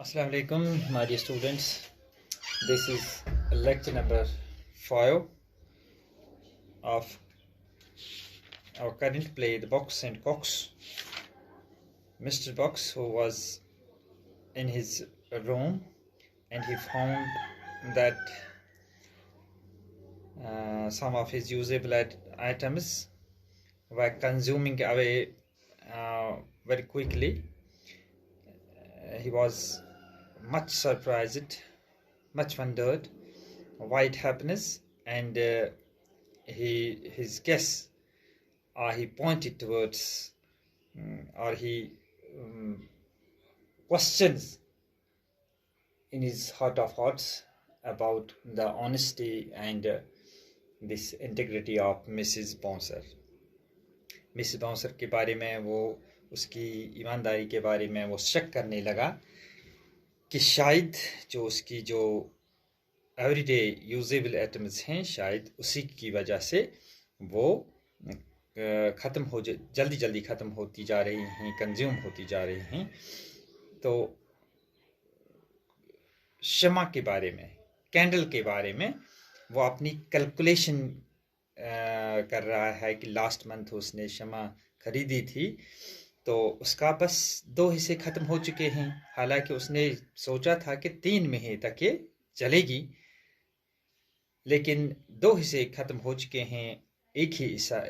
Assalamu alaikum, my dear students. This is lecture number 5 of our current play, The Box and Cox. Mr. Box, who was in his room, and he found that some of his usable items were consuming away very quickly. He was much surprised, much wondered why it happens, and his guess, he pointed towards, or he questions in his heart of hearts about the honesty and this integrity of Mrs. Bouncer. Mrs bouncer के बारे में, वो उसकी ईमानदारी के बारे में वो शक करने लगा कि शायद जो उसकी जो एवरीडे यूजेबल आइटम्स हैं, शायद उसी की वजह से वो जल्दी जल्दी ख़त्म होती जा रही हैं, कंज्यूम होती जा रही हैं। तो शमा के बारे में, कैंडल के बारे में वो अपनी कैलकुलेशन कर रहा है कि लास्ट मंथ उसने शमा खरीदी थी, तो उसका बस 2 हिस्से ख़त्म हो चुके हैं। हालांकि उसने सोचा था कि 3 महीने तक ये चलेगी, लेकिन 2 हिस्से ख़त्म हो चुके हैं, एक ही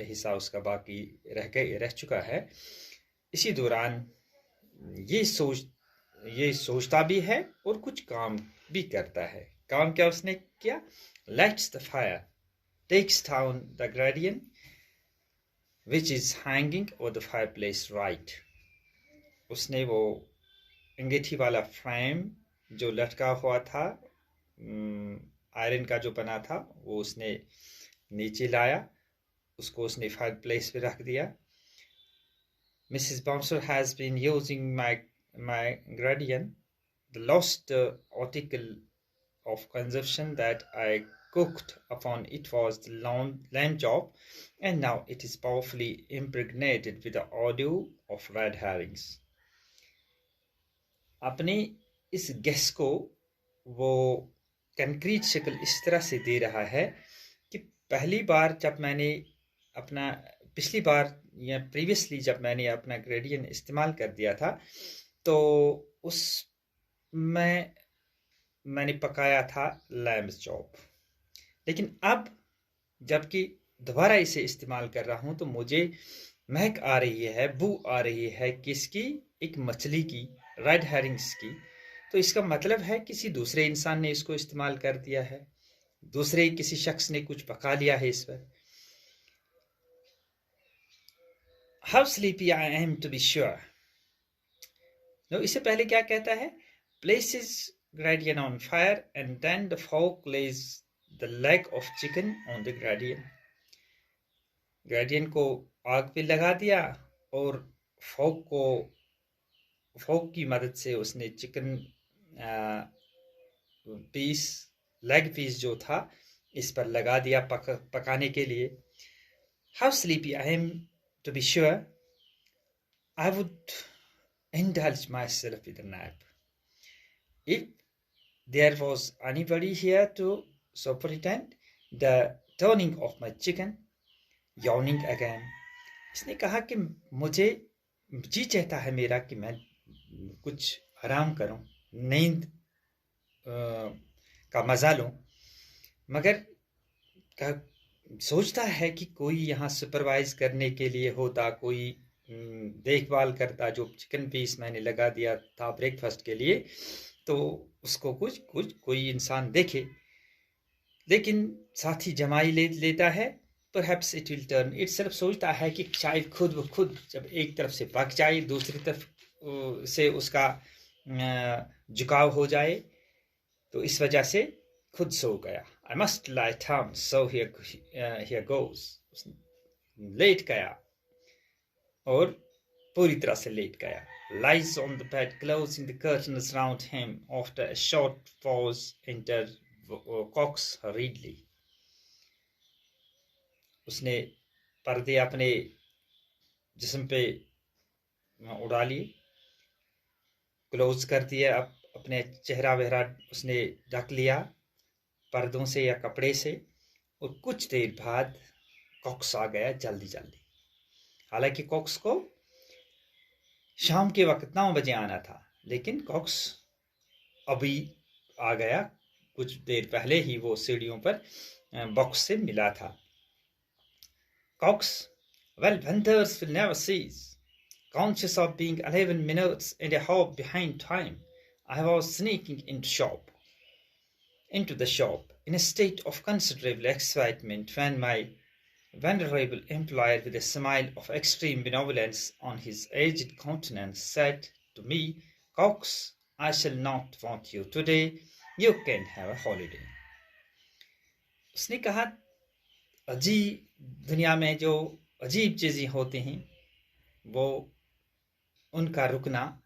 हिस्सा उसका बाकी रह चुका है। इसी दौरान ये सोचता भी है और कुछ काम भी करता है। काम क्या उसने किया? Lights the fire, takes down the gradient which is hanging over the fireplace right. उसने वो अंगीठी वाला फ्रेम जो लटका हुआ था, आयरन का जो बना था, वो उसने नीचे लाया, उसको उसने फायरप्लेस पे रख दिया। Mrs. Bouncer has been using my gradient, the last article of consumption that I cooked upon it was the lamb chop, and now it is powerfully impregnated with the odor of red herrings. अपने इस gas को वो concrete शक्ल इस तरह से दे रहा है कि पिछली बार या प्रीवियसली जब मैंने अपना ग्रेडियंट इस्तेमाल कर दिया था, तो मैंने पकाया था लैम्ब चॉप, लेकिन अब जबकि दोबारा इसे इस्तेमाल कर रहा हूं तो मुझे महक आ रही है, बू आ रही है किसकी? एक मछली की, रेड हेरिंग्स की। तो इसका मतलब है किसी दूसरे इंसान ने इसको इस्तेमाल कर दिया है, दूसरे किसी शख्स ने कुछ पका लिया है इस पर। How sleepy I am to be sure. No, इससे पहले क्या कहता है? Places gradient on fire and then the folk lays the leg of chicken on the gradient. Gradient को आग पे लगा दिया और फोक की मदद से उसने चिकन लेग पीस जो था इस पर लगा दिया पकाने के लिए। How sleepy I am to be sure. I would indulge myself with a nap. If there was anybody here to superintend the turning of my chicken, yawning again. इसने कहा कि मुझे जी चाहता है मेरा कि मैं कुछ आराम करूं, नींद का मजा लूं, मगर सोचता है कि कोई यहाँ सुपरवाइज करने के लिए होता, कोई देखभाल करता। जो चिकन पीस मैंने लगा दिया था ब्रेकफास्ट के लिए, तो उसको कोई इंसान देखे, लेकिन साथ ही जमाई लेता है। Perhaps it will turn itself, सोचता है कि शायद खुद जब एक तरफ से पक जाए, दूसरी तरफ से उसका झुकाव हो जाए, तो इस वजह से खुद सो गया। I must lie down, so here goes. लेट गया और पूरी तरह से लेट गया। Lies on the bed, closing the curtains round him. After a short pause, enter Cox hurriedly. उसने पर्दे अपने जिस्म पे उड़ा लिए, क्लोज कर दिया अपने चेहरा वेहरा उसने ढक लिया पर्दों से या कपड़े से, और कुछ देर बाद कॉक्स आ गया जल्दी जल्दी। हालांकि कॉक्स को शाम के वक्त 9 बजे आना था, लेकिन कॉक्स अभी आ गया, कुछ देर पहले ही वो सीढ़ियों पर बॉक्स से मिला था। Cox, well, vendors will never cease. Conscious of being 11 minutes and a half behind time, I was sneaking into the shop in a state of considerable excitement when my venerable employer, with a smile of extreme benevolence on his aged countenance, said to me, Cox, I shall not want you today. You can have a holiday. उसने कहा, अजीब दुनिया में जो अजीब चीजें होती हैं वो उनका रुकना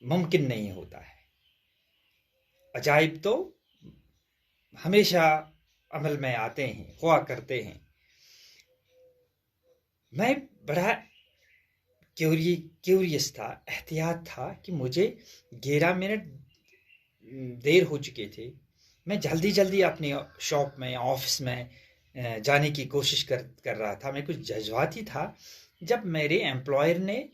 मुमकिन नहीं होता है। अजाइब तो हमेशा अमल में आते हैं, हुआ करते हैं। मैं बड़ा क्यूरियस था, एहतियात था कि मुझे 11 मिनट देर हो चुके थे। मैं जल्दी जल्दी अपने शॉप में, ऑफिस में जाने की कोशिश कर रहा था। मैं कुछ जज्बाती था जब मेरे एम्प्लॉयर ने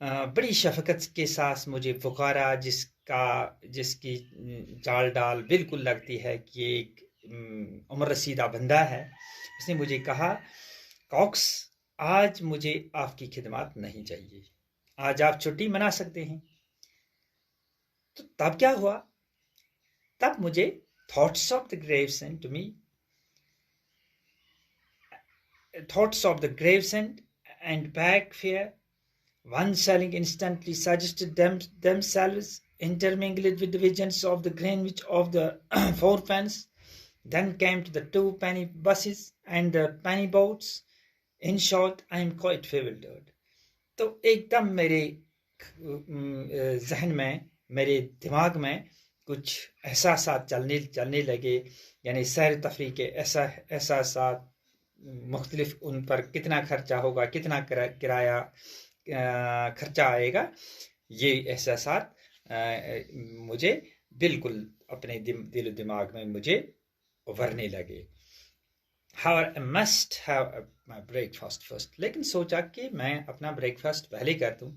बड़ी शफकत के साथ मुझे पुकारा, जिसकी चाल डाल बिल्कुल लगती है कि एक उम्र रसीदा बंदा है। उसने मुझे कहा, कॉक्स, आज मुझे आपकी खिदमत नहीं चाहिए, आज आप छुट्टी मना सकते हैं। तो तब क्या हुआ? तब मुझे thoughts of the gravesend to me, thoughts of the gravesend and bag fare, one selling instantly suggested themselves, intermingled with the visions of the Greenwich of the fourpence. Then came to the 2 penny buses and the penny boats. In short, I am quite bewildered. तो एकदम मेरे जहन में, मेरे दिमाग में कुछ एहसासात चलने लगे, यानी सैर तफरी के एहसासात मुख्तलिफ, उन पर कितना खर्चा होगा, कितना किराया खर्चा आएगा, ये एहसासात मुझे बिल्कुल अपने दिल दिमाग में मुझे उभरने लगे। However, I must have my breakfast first. लेकिन सोचा कि मैं अपना ब्रेकफास्ट पहले कर दूं।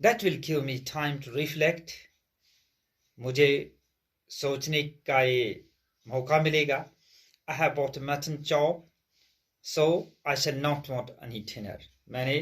That will give me time to reflect. मुझे सोचने का ये मौका मिलेगा। I have bought a mutton chop, so I shall not want any dinner. मैंने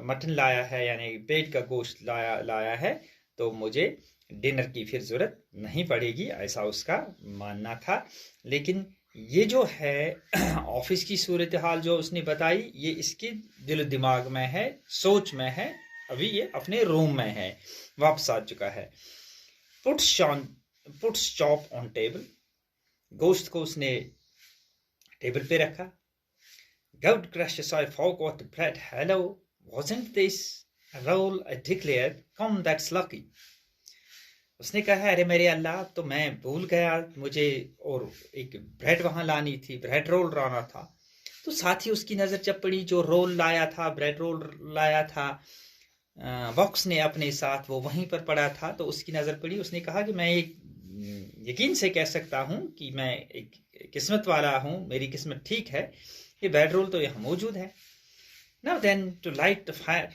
मटन लाया है, यानी पेट का गोश्त लाया है, तो मुझे डिनर की फिर जरूरत नहीं पड़ेगी, ऐसा उसका मानना था। लेकिन ये जो है ऑफिस की सूरत हाल जो उसने बताई, ये इसके दिल दिमाग में है, सोच में है, अभी ये अपने रूम में है, वापस आ चुका है। पुट्स चॉप ऑन टेबल, गोश्त को उसने टेबल पे रखा। God gracious, I forgot the bread. Hello, wasn't this a roll? I declared. Come, that's lucky. उसने कहा, अरे मेरे अल्लाह, तो मैं भूल गया, मुझे और एक ब्रेड वहां लानी थी, ब्रेड रोल लाना था। तो साथ ही उसकी नजर जब पड़ी, जो रोल लाया था, ब्रेड रोल लाया था, बॉक्स ने अपने साथ वो वहीं पर पड़ा था, तो उसकी नजर पड़ी। उसने कहा कि मैं एक यकीन से कह सकता हूं कि मैं एक किस्मत वाला हूं, मेरी किस्मत ठीक है, ये ब्रेड रोल तो यहाँ मौजूद है। Now then, to light the fire,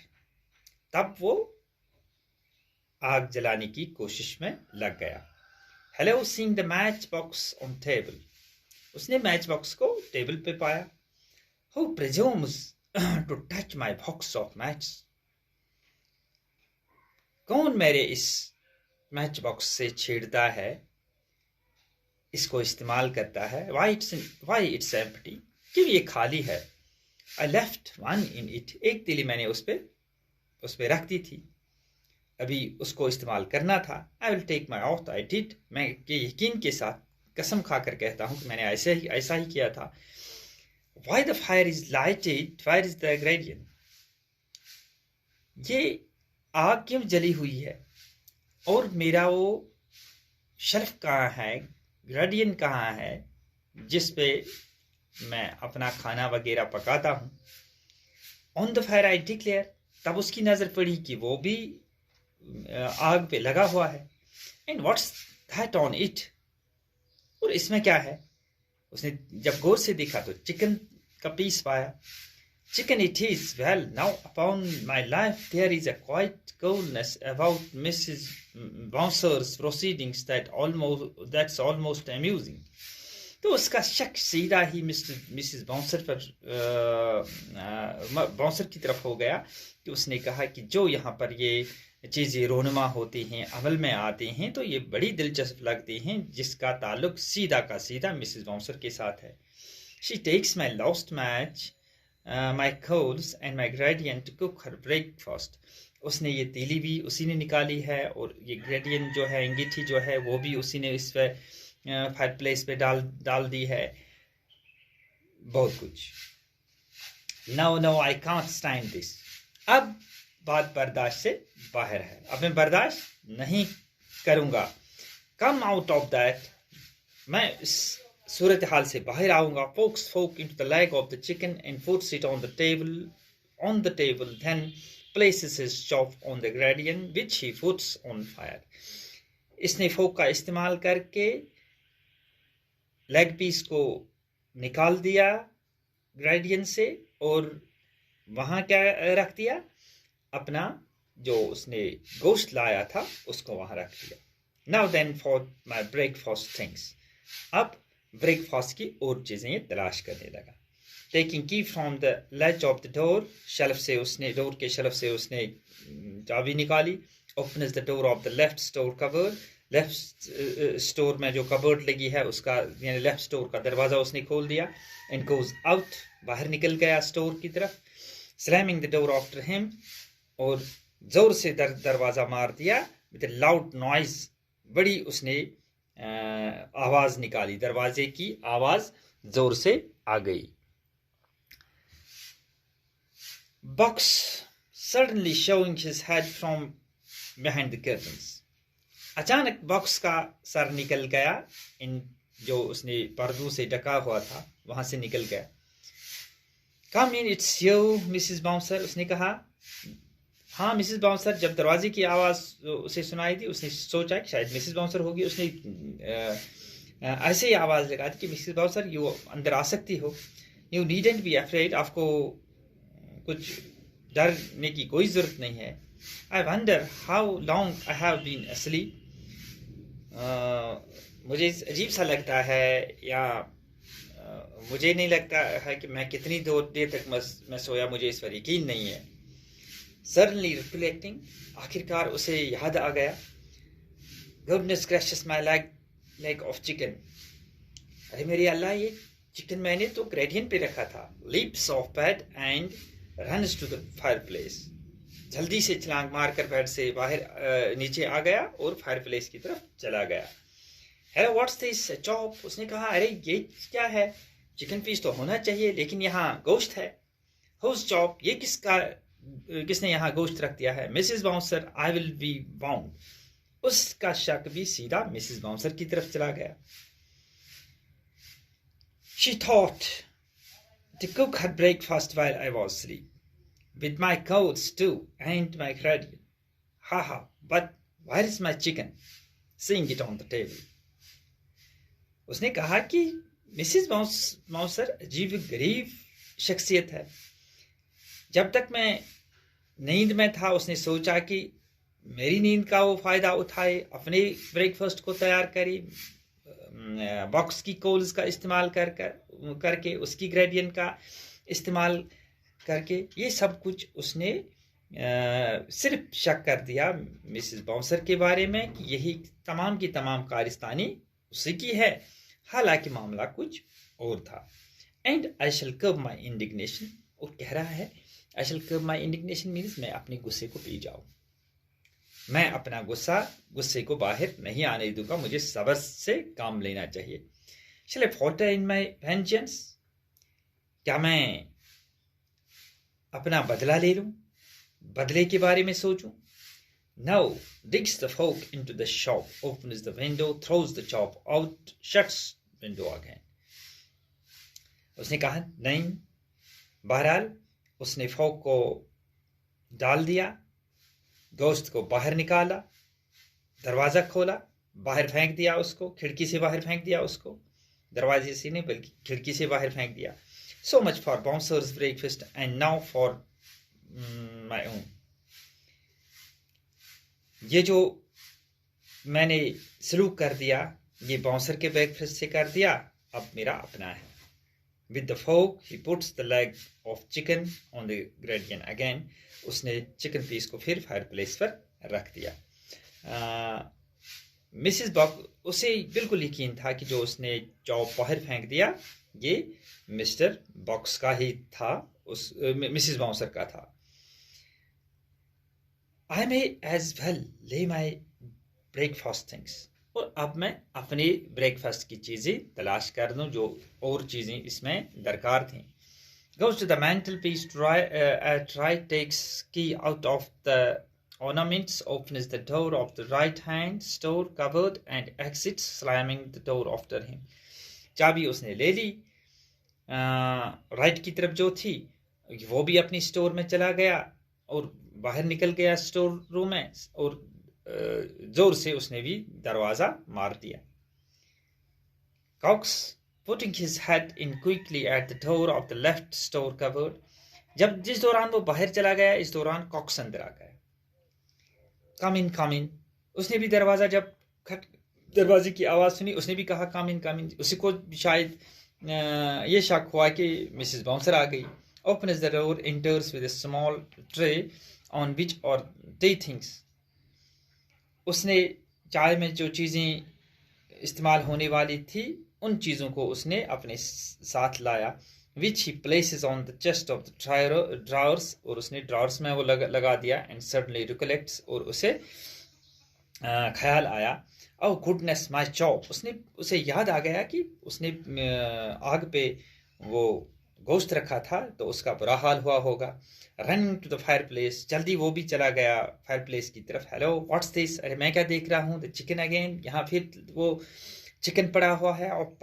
तब वो आग जलाने की कोशिश में लग गया। Hello, seeing the match box on table, उसने मैच बॉक्स को टेबल पे पाया। Who presumes to touch my box of matches? कौन मेरे इस मैच बॉक्स से छेड़ता है, इसको इस्तेमाल करता है? Why it's empty? क्यों ये खाली है? I left one in it, एक तीली मैंने उस पे रख दी थी, अभी उसको इस्तेमाल करना था। I will take my oath, I did, मैं यकीन के साथ कसम खाकर कहता हूं कि मैंने ऐसा ही किया था। Why the fire is lighted? Where is the gradient? ये आग क्यों जली हुई है और मेरा वो शेल्फ कहाँ है, ग्रेडियंट कहाँ है जिस पे मैं अपना खाना वगैरह पकाता हूं? On the fire, I declare, तब उसकी नजर पड़ी कि वो भी आग पे लगा हुआ है। And what's that on it, और इसमें क्या है। उसने जब गौर से देखा तो चिकन का पीस पाया। Chicken it is. Well, now upon my life there is a quiet coldness about Mrs. Bouncer's proceedings that's almost amusing. तो उसका शक सीधा ही मिसेस बाउंसर पर बाउंसर की तरफ हो गया कि उसने कहा कि जो यहाँ पर ये चीज़ें रोनुमा होती हैं, अमल में आती हैं, तो ये बड़ी दिलचस्प लगती हैं, जिसका ताल्लुक सीधा का सीधा मिसेस बाउंसर के साथ है। She takes my lost match, my coals and my gradient to cook her breakfast. उसने ये तीली भी उसी ने निकाली है, और ये ग्रेडियंट जो है, अंगीठी जो है, वो भी उसी ने इस पे फायर प्लेस पे डाल दी है। बहुत कुछ। No, I can't stand this. अब बात बर्दाश्त से बाहर है, अब मैं बर्दाश्त नहीं करूंगा। Come out of that. मैं इस सूरत हाल से बाहर आऊंगा। Pokes fork into the leg of the chicken and puts it on the table, then places his chop on the gradient which he puts on fire. इसने फोक का इस्तेमाल करके लेग पीस को निकाल दिया ग्रेडियंट से, और वहां क्या रख दिया, अपना जो उसने गोश्त लाया था उसको वहां रख दिया। Now then for my breakfast things. अब ब्रेकफास्ट की और चीजें तलाश करने लगा। Taking key from the latch of the door, door के शेल्फ से उसने चाबी निकाली। Opens the door of the left store cupboard. Left store में जो कबर्ड लगी है उसका, यानी लेफ्ट स्टोर का दरवाजा उसने खोल दिया। एंड गोज आउट, बाहर निकल गया स्टोर की तरफ। Slamming the door after him, और जोर से दरवाजा मार दिया। विद अ लाउड नॉइज, बड़ी उसने आवाज निकाली, दरवाजे की आवाज जोर से आ गई। Box suddenly showing his head from behind the curtains. अचानक बॉक्स का सर निकल गया, इन जो उसने पर्दों से ढका हुआ था वहां से निकल गया। कम इन, इट्स यू मिसेस बाउंसर, उसने कहा। हाँ मिसेस बाउंसर। जब दरवाजे की आवाज उसे सुनाई थी, उसने सोचा कि शायद मिसेस बाउंसर होगी। उसने ऐसे ही आवाज लगा दी कि मिसेस बाउंसर, यू अंदर आ सकती हो। यू नीडंट बी अफ्रेड, आपको कुछ डरने की कोई जरूरत नहीं है। I wonder how long I have been asleep. मुझे अजीब सा लगता है, या मुझे नहीं लगता है कि मैं कितनी देर तक मैं सोया, मुझे इस पर यकीन नहीं है। Suddenly reflecting, आखिरकार उसे याद आ गया। Goodness gracious, my leg of chicken. अरे मेरी अल्लाह, ये चिकन मैंने तो ग्रेडियंट पे रखा था। Leaps off bed and runs to the fireplace. जल्दी से छलांग मारकर बेड से बाहर नीचे आ गया और फायरप्लेस की तरफ चला गया। हेलो, व्हाट्स दिस चॉप, उसने कहा। अरे ये क्या है, चिकन पीस तो होना चाहिए, लेकिन यहाँ गोश्त है। हुज चॉप, ये किसने यहाँ गोश्त रख दिया है? Mrs bouncer, I will be bound. उसका शक भी सीधा मिसेस बाउंसर की तरफ चला गया। She thought to cook her breakfast while I was asleep, with my coats too and my gradient. Ha, but where is my chicken? Seeing it on the table. उसने कहा कि मिसेस बाउंसर अजीब गरीब शख्सियत है। जब तक मैं नींद में था, उसने सोचा कि मेरी नींद का वो फायदा उठाए, अपने ब्रेकफास्ट को तैयार करे, बॉक्स की कोल्स का इस्तेमाल करके उसकी ग्रेडियंट का इस्तेमाल करके, ये सब कुछ उसने सिर्फ शक कर दिया मिसेस बाउंसर के बारे में कि यही तमाम की तमाम कारस्तानी उसी की है, हालांकि मामला कुछ और था। And I shell कर्ब my indignation, और कह रहा है आई शैल कर्ब माई इंडिग्नेशन मीन्स मैं अपने गुस्से को पी जाऊं, मैं अपना गुस्से को बाहर नहीं आने दूंगा, मुझे सब्र से काम लेना चाहिए। शैल आई फॉल्टर इन माई वेंजेंस, क्या मैं अपना बदला ले लूं, बदले के बारे में सोचूं। Now digs the fork into the shop, opens the window, throws the chop out, shuts window again. उसने कहा नहीं। बहरहाल उसने फोक को डाल दिया, गोश्त को बाहर निकाला, दरवाज़ा खोला, बाहर फेंक दिया उसको, खिड़की से बाहर फेंक दिया उसको, दरवाजे से नहीं बल्कि खिड़की से बाहर फेंक दिया. So much for bouncer's breakfast, and now for my own. ये जो मैंने सलूक कर दिया, ये बाउंसर के ब्रेकफास्ट से कर दिया, अब मेरा अपना है. With the fork, he puts the leg of chicken on the gradient again. उसने चिकन पीस को फिर फायर प्लेस पर रख दिया. मिसिस बॉक, उसे बिल्कुल यकीन था कि जो उसने चॉप बाहर फेंक दिया ये मिस्टर बॉक्स का ही था, उस मिसिस बाउंसर का था. I may as well lay my breakfast things. और अब मैं अपने ब्रेकफास्ट की चीज़ें तलाश कर दूं जो और चीज़ें इसमें दरकार थीं. Goes to the mantelpiece, try takes key out of the ornaments, opens the door of the right hand store cupboard and exits, slamming the door after him. चाबी उसने ले ली, राइट की तरफ जो थी वो भी अपनी स्टोर में चला गया और बाहर निकल गया स्टोर रूम में, और जोर से उसने भी दरवाजा मार दिया. Cox, putting his head in quickly at the door of the left store cupboard. जिस दौरान वो बाहर चला गया, इस दौरान कॉक्स अंदर आ गया. Come in, come in. उसने भी दरवाजा जब दरवाजे की आवाज़ सुनी, उसने भी कहा come in, come in. उसी को शायद ये शक हुआ कि मिसेस बाउंसर आ गई. Opens the door, enters with a small tray on which are tea things. उसने चाय में जो चीज़ें इस्तेमाल होने वाली थी उन चीज़ों को उसने अपने साथ लाया. which he places on the chest of the drawers, और उसने ड्रावर्स में वो लगा दिया. and suddenly recollects, और उसे ख्याल आया, oh goodness my chop, उसे याद आ गया कि उसने आग पे वो गोश्त रखा था तो उसका बुरा हाल हुआ होगा. Running to the fireplace, जल्दी वो भी चला गया फायर प्लेस की तरफ. हेलो व्हाट्स दिस, अरे मैं क्या देख रहा हूँ, द चिकन अगेन, यहाँ फिर वो चिकन पड़ा हुआ है. और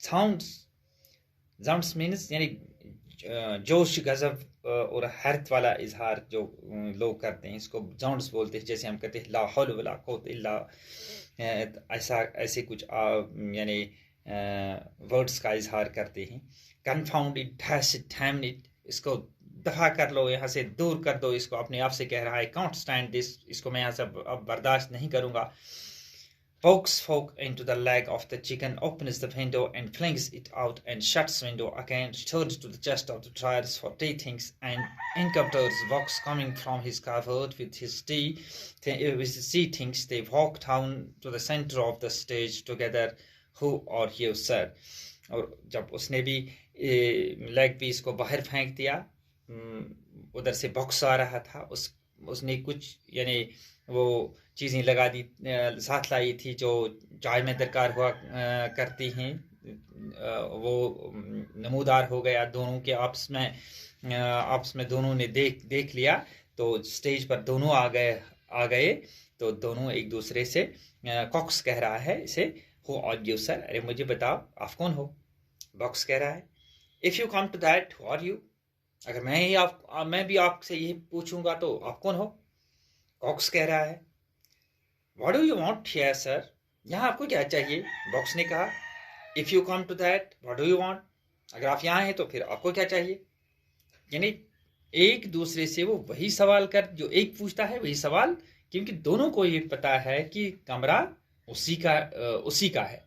साउंड्स मीन्स यानी जोश, गजब और हरत वाला इजहार जो लोग करते हैं, इसको साउंड्स बोलते हैं. जैसे हम कहते हैं ला हौल वला कुव्वत इल्ला, ऐसे कुछ यानी वर्ड्स का इजहार करते हैं. Confound it, dash it, damn it, इसको दफा कर लो, यहाँ से दूर कर दो इसको. अपने आप से कह रहा है कांट स्टैंड दिस, इसको मैं यहाँ से अब बर्दाश्त नहीं करूँगा. pokes fork into the leg of the chicken, opens the window and flings it out and shuts window again, returns to the chest of the dryers for tea things and encounters Vox coming from his cupboard with his tea things. They walk down to the center of the stage together. Who are you, sir? और जब उसने भी leg piece को बाहर फेंक दिया, उधर से बॉक्स आ रहा था, उसने कुछ यानी वो चीज़ें लगा दी, साथ लाई थी जो चाय में दरकार हुआ करती हैं. वो नमूदार हो गया. दोनों के आपस में दोनों ने देख लिया तो स्टेज पर दोनों आ गए तो दोनों एक दूसरे से, कॉक्स कह रहा है इसे, हु आर यू सर, अरे मुझे बताओ आप कौन हो. बॉक्स कह रहा है if you come to that who are you, अगर मैं भी आपसे यही पूछूंगा तो आप कौन हो. कॉक्स कह रहा है what do you want here sir, यहाँ आपको क्या चाहिए. बॉक्स ने कहा if you come to that what do you want, अगर आप यहाँ हैं तो फिर आपको क्या चाहिए. यानी एक दूसरे से वो वही सवाल कर, जो एक पूछता है वही सवाल, क्योंकि दोनों को ये पता है कि कमरा उसी का है.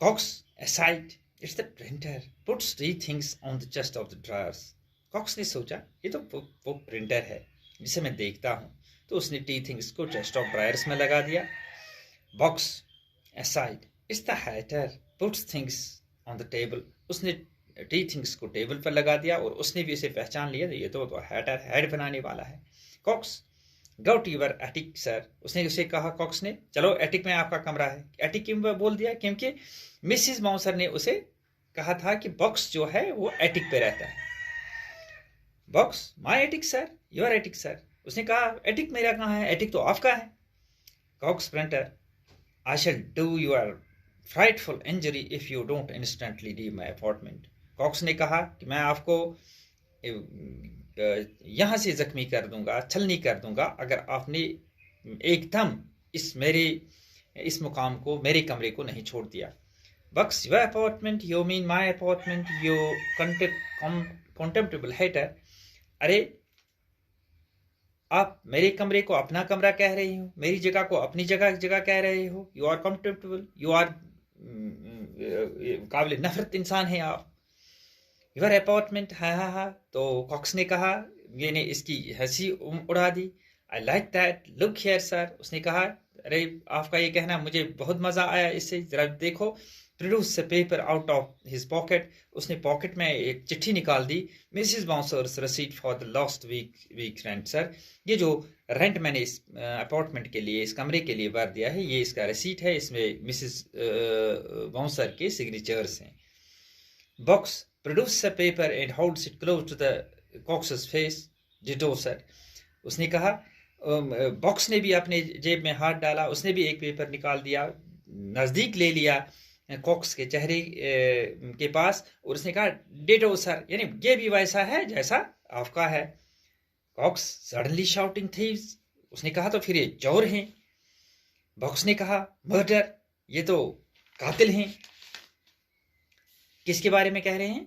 Cox, aside, it's the printer. Puts three things on the chest of the drawers. Cox ने सोचा ये तो वो प्रिंटर है जिसे मैं देखता हूँ, तो उसने टी थिंग्स को चेस्ट ऑफ ड्रायर्स में लगा दिया. Box, aside, it's the hatter. Puts things on the table. उसने टी थिंग्स को टेबल पर लगा दिया और उसने भी इसे पहचान लिया, ये तो हैटर हेड बनाने वाला है. Cox, go to your attic sir. उसने उसे कहा, कॉक्स ने, चलो एटिक में आपका कमरा है. एटिक क्यों बोल दिया, क्योंकि मिसिस बाउंसर ने उसे कहा था कि बॉक्स जो है वो एटिक पे रहता है. Box my attic sir, your attic sir. उसने कहा एटिक मेरा कहाँ है, एटिक तो आपका है. Cox printer, I shall do your frightful injury if you don't instantly leave my apartment. Cox ने कहा कि मैं आपको यहाँ से जख्मी कर दूंगा, छलनी कर दूंगा अगर आपने एकदम इस मुकाम को, मेरे कमरे को नहीं छोड़ दिया। Bucks, your apartment, you mean my apartment, you contemptible hater। अरे आप मेरे कमरे को अपना कमरा कह रहे हो, मेरी जगह को अपनी जगह कह रहे हो। यू आर कॉन्टेम्प्टेबल, यू आर काबिल नफरत इंसान है आप। योर अपार्टमेंट, हा। तो कॉक्स ने कहा, मैंने इसकी हंसी उड़ा दी। I like that, look here sir. उसने कहा, अरे आपका ये कहना मुझे बहुत मजा आया इससे, जरा देखो। Produce a paper out of his pocket. उसने पॉकेट में एक चिट्ठी निकाल दी। Mrs Bouncer's receipt for the last week rent sir. ये जो रेंट मैंने इस अपार्टमेंट के लिए, इस कमरे के लिए भर दिया है, ये इसका रिसीट है। इसमें मिसिस बाउंसर के सिग्नेचर्स हैं। Box produce a paper and holds it close to the Cox's face. Ditto sir. उसने कहा, बॉक्स ने भी अपने जेब में हाथ डाला, उसने भी एक पेपर निकाल दिया, नज़दीक ले लिया कॉक्स के चेहरे के पास, और उसने कहा, डिटो सर, यानी ये भी वैसा है जैसा आपका है। Cox suddenly shouting thieves. उसने कहा, तो फिर ये चोर हैं। बॉक्स ने कहा, मर्डर, ये तो कातिल हैं। किसके बारे में कह रहे हैं?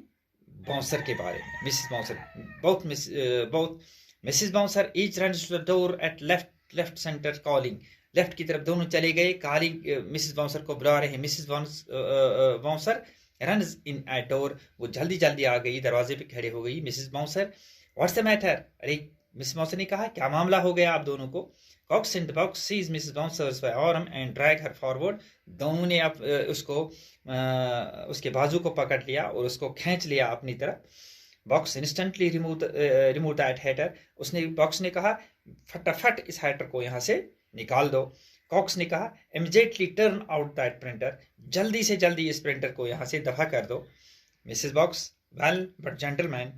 बाउंसर के बारे में, Mrs Bouncer. Both Mrs Bouncer each runs to the door at left centre calling. Left की तरफ दोनों चले गए, कॉलिंग, मिसिस बाउंसर को बुला रहे हैं। Mrs Bouncer runs in at door, वो जल्दी आ गई, दरवाजे पे खड़े हो गई। Mrs Bouncer, what's the matter? अरे मिसिस बाउंसर ने कहा, क्या मामला हो गया आप दोनों को? Cox in the Box seize Mrs Bouncers by arm and drag her forward. दोनों ने उसको उसके बाजू को पकड़ लिया और उसको खींच लिया अपनी तरफ। Box instantly remove that Hatter. Box ने कहा, फटाफट इस हैटर को यहाँ से निकाल दो। कॉक्स ने कहा, immediately turn out that printer. जल्दी से जल्दी इस प्रिंटर को यहाँ से दफा कर दो। Mrs box, well but gentleman.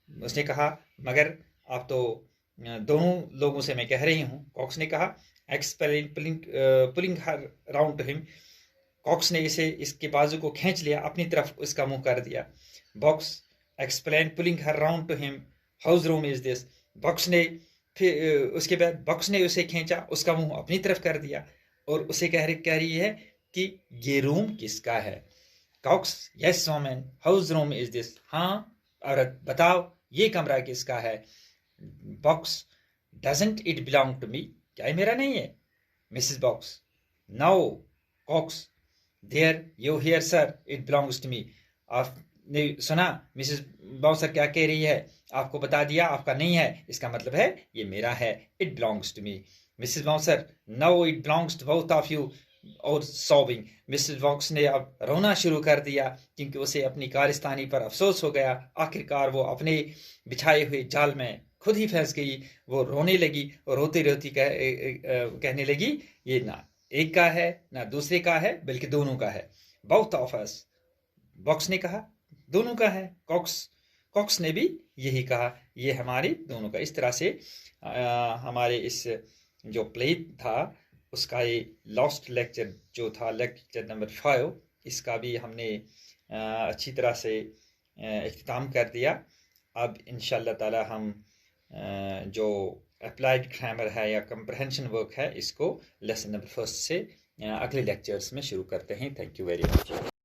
उसने कहा, मगर आप तो दोनों लोगों से मैं कह रही हूँ। कॉक्स ने कहा, pulling her round to him. COX ने इसके बाजू को खींच लिया, अपनी तरफ उसका मुंह कर दिया। Box explain pulling her round to him, house room is this. Box ने फिर उसके बाद बॉक्स ने उसे खींचा, उसका मुंह अपनी तरफ कर दिया और उसे कह रही है कि ये रूम किसका है? Cox, yes woman, whose room is this. हाँ औरत, बताओ ये कमरा किसका है? Box, doesn't it belong to me? क्या ये मेरा नहीं है? Mrs Box, no. Cox, there you hear sir, it belongs to me. आपने सुना मिसिस बाउंसर क्या कह रही है? आपको बता दिया आपका नहीं है, इसका मतलब है ये मेरा है। It belongs to me. Mrs Bouncer, no it belongs to both of you. और सॉबिंग, मिसिस बॉक्स ने अब रोना शुरू कर दिया क्योंकि उसे अपनी कारस्तानी पर अफसोस हो गया। आखिरकार वो अपने बिछाए हुए जाल में खुद ही फंस गई। वो रोने लगी और रोती रोती कहने लगी, ये ना एक का है ना दूसरे का है, बल्कि दोनों का है। Both of us. बॉक्स ने कहा, दोनों का है। कॉक्स ने भी यही कहा, ये हमारी दोनों का। इस तरह से हमारे इस जो प्ले था उसका ये लास्ट लेक्चर जो था, लेक्चर नंबर 5, इसका भी हमने अच्छी तरह से इख्तिताम कर दिया। अब इंशाल्लाह ताला हम जो अप्लाइड ग्रामर है या कंप्रहेंशन वर्क है, इसको लेसन नंबर 1 से अगले लेक्चर्स में शुरू करते हैं। Thank you very much.